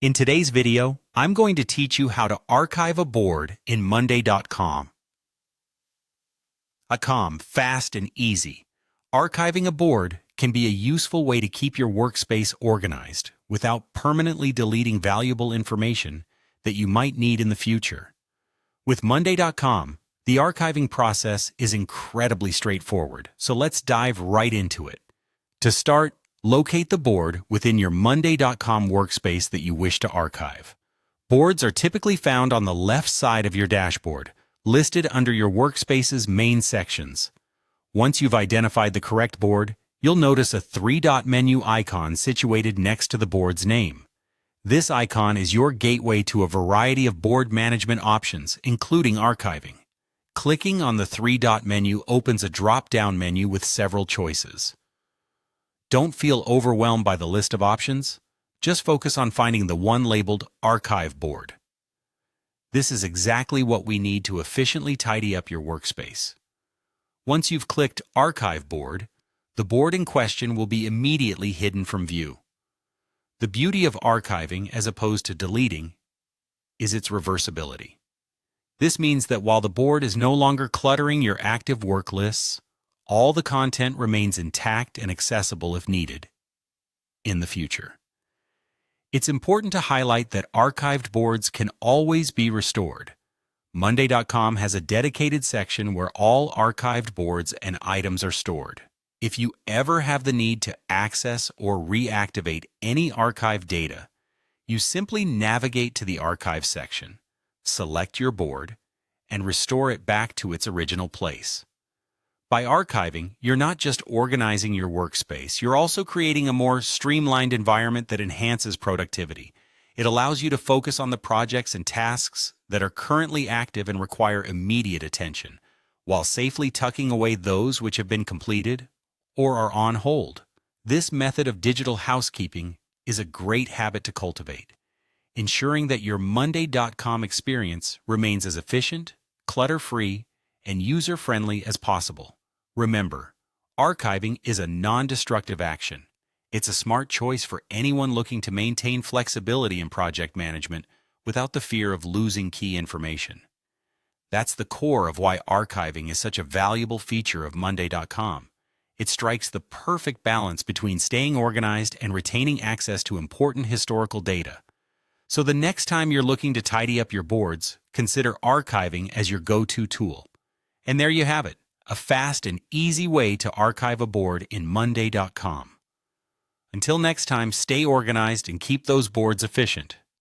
In today's video, I'm going to teach you how to archive a board in Monday.com. Fast and easy. Archiving a board can be a useful way to keep your workspace organized without permanently deleting valuable information that you might need in the future. With Monday.com, the archiving process is incredibly straightforward, so let's dive right into it. To start, locate the board within your Monday.com workspace that you wish to archive. Boards are typically found on the left side of your dashboard, listed under your workspace's main sections. Once you've identified the correct board, you'll notice a three-dot menu icon situated next to the board's name. This icon is your gateway to a variety of board management options, including archiving. Clicking on the three-dot menu opens a drop-down menu with several choices. Don't feel overwhelmed by the list of options. Just focus on finding the one labeled Archive Board. This is exactly what we need to efficiently tidy up your workspace. Once you've clicked Archive Board, the board in question will be immediately hidden from view. The beauty of archiving, as opposed to deleting, is its reversibility. This means that while the board is no longer cluttering your active work lists, all the content remains intact and accessible if needed in the future. It's important to highlight that archived boards can always be restored. Monday.com has a dedicated section where all archived boards and items are stored. If you ever have the need to access or reactivate any archived data, you simply navigate to the Archive section, select your board, and restore it back to its original place. By archiving, you're not just organizing your workspace, you're also creating a more streamlined environment that enhances productivity. It allows you to focus on the projects and tasks that are currently active and require immediate attention, while safely tucking away those which have been completed or are on hold. This method of digital housekeeping is a great habit to cultivate, ensuring that your Monday.com experience remains as efficient, clutter-free, and user-friendly as possible. Remember, archiving is a non-destructive action. It's a smart choice for anyone looking to maintain flexibility in project management without the fear of losing key information. That's the core of why archiving is such a valuable feature of Monday.com. It strikes the perfect balance between staying organized and retaining access to important historical data. So the next time you're looking to tidy up your boards, consider archiving as your go-to tool. And there you have it, a fast and easy way to archive a board in Monday.com. Until next time, stay organized and keep those boards efficient.